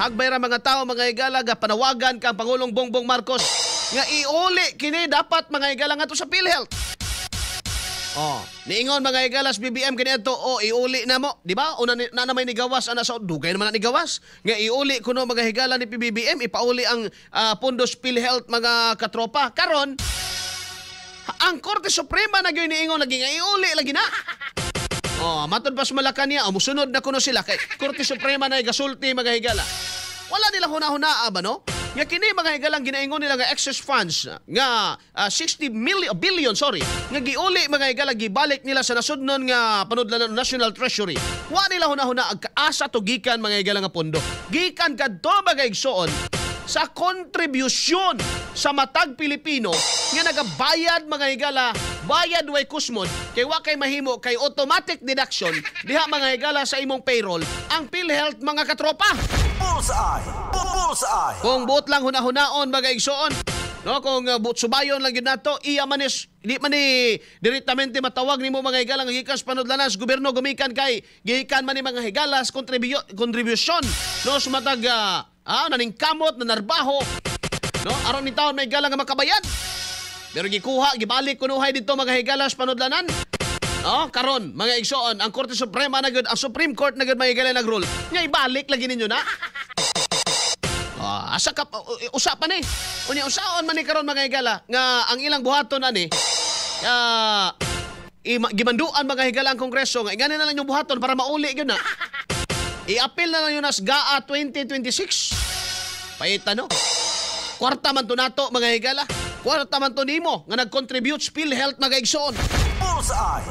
Hagbay ra mga tao mga higala ga panawagan kang Pangulong Bongbong Marcos nga iuli kini dapat mga higala nga to sa PhilHealth. Niingon mga higalas BBM kini ato iuli na mo, di ba? Una na may nigawas ana sa dugay naman na nigawas. Nga iuli kuno mga higala ni PBBM ipauli ang pundos PhilHealth mga katropa. Karon ang Korte Suprema na gyud niingon lagi nga iuli lagi na. Matod pas Malacañang musunod na kuno sila kay Korte Suprema na gasulti mga higala. Wala nila huna-hunaa ba no? Nga kini mga higalang ginaingon nila nga excess funds nga 60 billion nga giuli mga higalang gibalik nila sa nasudnon nga panudlan ng National Treasury. Wa nila huna-huna ag kaasa to gikan mga higalang nga pondo. Gikan kadto mga igsoon sa kontribusyon sa matag Pilipino nga nagabayad mga higala, bayad way kusmod kay wa kay mahimo kay automatic deduction diha mga higala sa imong payroll ang PhilHealth mga katropa. Bullseye. Kung buot lang huna-hunaon mga igsoon, no, kung buot subayon lang yun nato, iya manis di man ni direktamente matawag nimo mga higalang gikas panudlanas gobyerno gumikan kay gikan man ni mga higalas contribution no sumatag naning kamot na narbaho no aron ni taon may higalang nga makabayad. Pero gikuha gibalik kunuhay dito mga higalas panudlanan. Karon mga igsoon ang Korte Suprema na gud ang Supreme Court na gud may higalang nagrule nga ibalik lagi ninyo na. Asa ka usapan unya usaon man ni karon mga higala nga ang ilang buhaton ani gimanduan mga higala ang Kongreso nga ingani na lang yung buhaton para mauli gyud na. I-appeal na lang yun as GAA 2026. Paita no. Kwarta man to nato mga higala. Kwarta man to nimo nga nag-contribute PhilHealth mga igsoon. Bullseye.